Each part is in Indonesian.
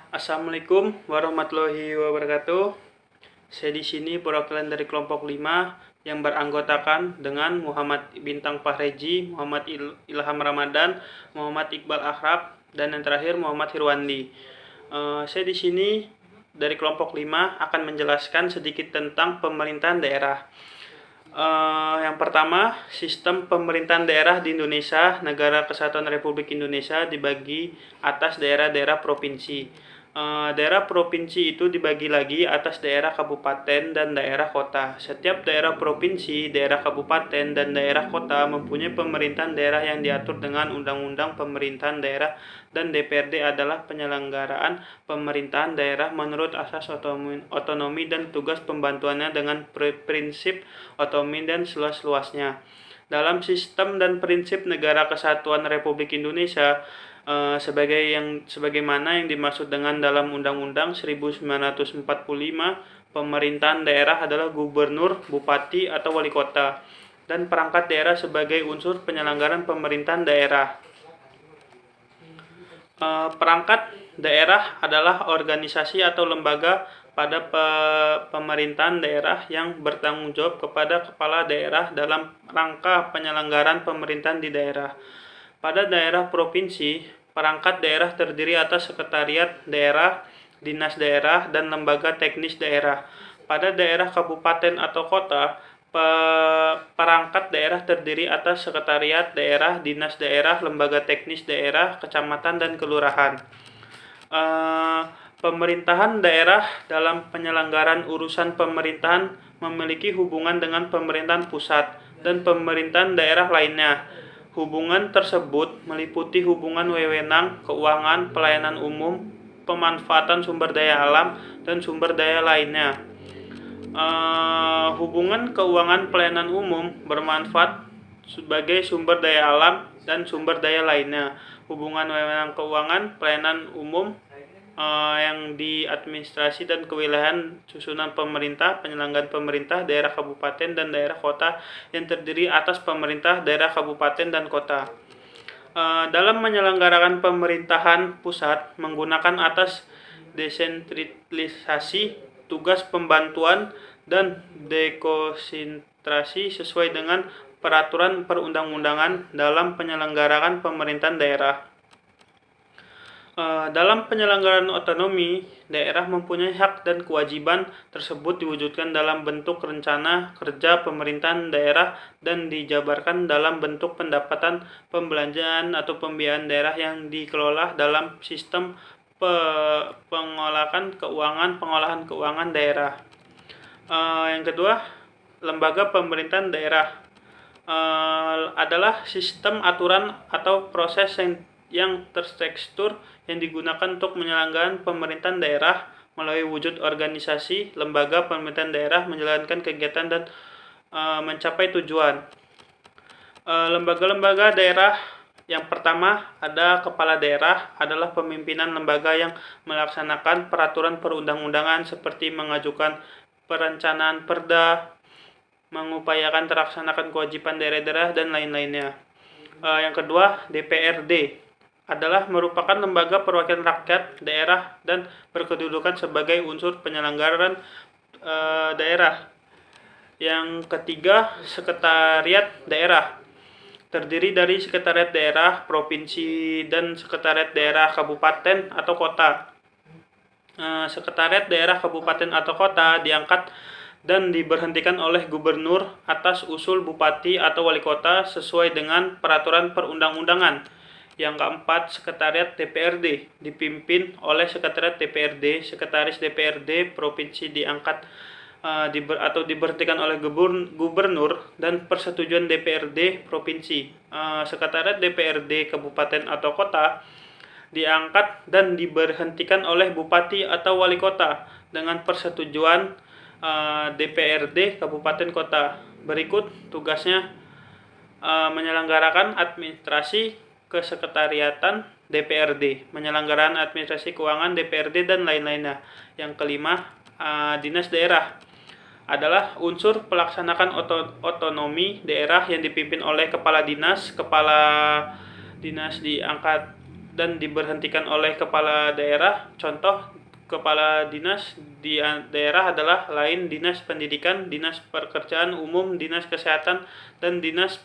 Assalamualaikum warahmatullahi wabarakatuh. Saya di sini perwakilan dari kelompok 5 yang beranggotakan dengan Muhammad Bintang Fahreji, Muhammad Ilham Ramadan, Muhammad Iqbal Akhrab, dan yang terakhir Muhammad Hirwandi. Saya di sini dari kelompok 5 akan menjelaskan sedikit tentang pemerintahan daerah. Yang pertama, sistem pemerintahan daerah di Indonesia, Negara Kesatuan Republik Indonesia dibagi atas daerah-daerah provinsi. Daerah provinsi itu dibagi lagi atas daerah kabupaten dan daerah kota. Setiap daerah provinsi, daerah kabupaten, dan daerah kota mempunyai pemerintahan daerah yang diatur dengan Undang-Undang Pemerintahan Daerah, dan DPRD adalah penyelenggaraan pemerintahan daerah menurut asas otonomi dan tugas pembantuannya dengan prinsip otonomi dan seluas-luasnya. Dalam sistem dan prinsip Negara Kesatuan Republik Indonesia, sebagaimana yang dimaksud dengan dalam Undang-Undang 1945, pemerintahan daerah adalah gubernur, bupati, atau wali kota, dan perangkat daerah sebagai unsur penyelenggaraan pemerintahan daerah. Perangkat daerah adalah organisasi atau lembaga pada pemerintahan daerah yang bertanggung jawab kepada kepala daerah dalam rangka penyelenggaraan pemerintahan di daerah. Pada daerah provinsi, perangkat daerah terdiri atas sekretariat daerah, dinas daerah, dan lembaga teknis daerah. Pada daerah kabupaten atau kota, perangkat daerah terdiri atas sekretariat daerah, dinas daerah, lembaga teknis daerah, kecamatan, dan kelurahan. Pemerintahan daerah dalam penyelenggaraan urusan pemerintahan memiliki hubungan dengan pemerintahan pusat dan pemerintahan daerah lainnya. Hubungan tersebut meliputi hubungan wewenang, keuangan, pelayanan umum, pemanfaatan sumber daya alam, dan sumber daya lainnya. Hubungan keuangan pelayanan umum bermanfaat sebagai sumber daya alam dan sumber daya lainnya. Hubungan wewenang keuangan pelayanan umum yang di administrasi dan kewilayahan susunan pemerintah, penyelenggaraan pemerintah, daerah kabupaten, dan daerah kota yang terdiri atas pemerintah, daerah kabupaten, dan kota. Dalam menyelenggarakan pemerintahan pusat menggunakan atas desentralisasi, tugas pembantuan, dan dekonsentrasi sesuai dengan peraturan perundang-undangan dalam penyelenggaraan pemerintahan daerah. Dalam penyelenggaraan otonomi, daerah mempunyai hak dan kewajiban tersebut diwujudkan dalam bentuk rencana kerja pemerintahan daerah dan dijabarkan dalam bentuk pendapatan, pembelanjaan, atau pembiayaan daerah yang dikelola dalam sistem pengolahan keuangan daerah. Yang kedua, lembaga pemerintahan daerah adalah sistem aturan atau proses yang terstruktur yang digunakan untuk menyelenggaraan pemerintahan daerah melalui wujud organisasi, lembaga pemerintahan daerah menjalankan kegiatan dan mencapai tujuan. Lembaga-lembaga daerah yang pertama ada kepala daerah, adalah pemimpinan lembaga yang melaksanakan peraturan perundang-undangan seperti mengajukan perencanaan perda, mengupayakan terlaksanakan kewajiban daerah-daerah, dan lain-lainnya. Yang kedua, DPRD adalah merupakan lembaga perwakilan rakyat daerah dan berkedudukan sebagai unsur penyelenggaraan daerah. Yang ketiga, sekretariat daerah terdiri dari sekretariat daerah provinsi dan sekretariat daerah kabupaten atau kota. Sekretariat daerah kabupaten atau kota diangkat dan diberhentikan oleh gubernur atas usul bupati atau wali kota sesuai dengan peraturan perundang-undangan. Yang keempat, sekretariat DPRD dipimpin oleh sekretariat DPRD. Sekretaris DPRD provinsi diangkat atau diberhentikan oleh gubernur dan persetujuan DPRD provinsi. Sekretariat DPRD kabupaten atau kota diangkat dan diberhentikan oleh bupati atau wali kota dengan persetujuan DPRD kabupaten kota. Berikut tugasnya: menyelenggarakan administrasi kesekretariatan DPRD, penyelenggaraan administrasi keuangan DPRD, dan lain-lainnya. Yang kelima, dinas daerah adalah unsur pelaksanakan otonomi daerah yang dipimpin oleh kepala dinas. Kepala dinas diangkat dan diberhentikan oleh kepala daerah. Contoh kepala dinas di daerah adalah lain dinas pendidikan, dinas pekerjaan umum, dinas kesehatan, dan dinas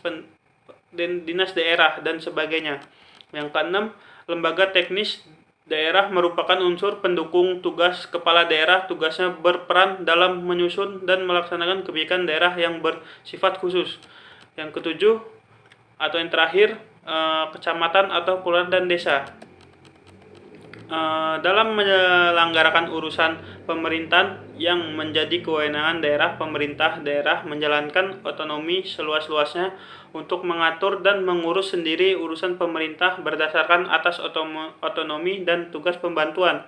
daerah dan sebagainya. Yang keenam, lembaga teknis daerah merupakan unsur pendukung tugas kepala daerah. Tugasnya berperan dalam menyusun dan melaksanakan kebijakan daerah yang bersifat khusus. Yang ketujuh atau yang terakhir, kecamatan atau kelurahan dan desa. Dalam menyelenggarakan urusan pemerintahan yang menjadi kewenangan daerah, pemerintah daerah menjalankan otonomi seluas-luasnya untuk mengatur dan mengurus sendiri urusan pemerintah berdasarkan atas otonomi dan tugas pembantuan.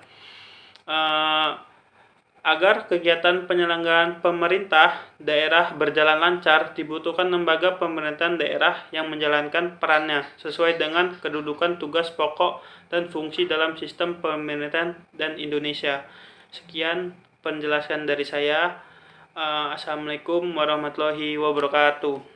Agar kegiatan penyelenggaraan pemerintah daerah berjalan lancar, dibutuhkan lembaga pemerintahan daerah yang menjalankan perannya sesuai dengan kedudukan, tugas pokok, dan fungsi dalam sistem pemerintahan dan Indonesia. Sekian penjelasan dari saya. Assalamualaikum warahmatullahi wabarakatuh.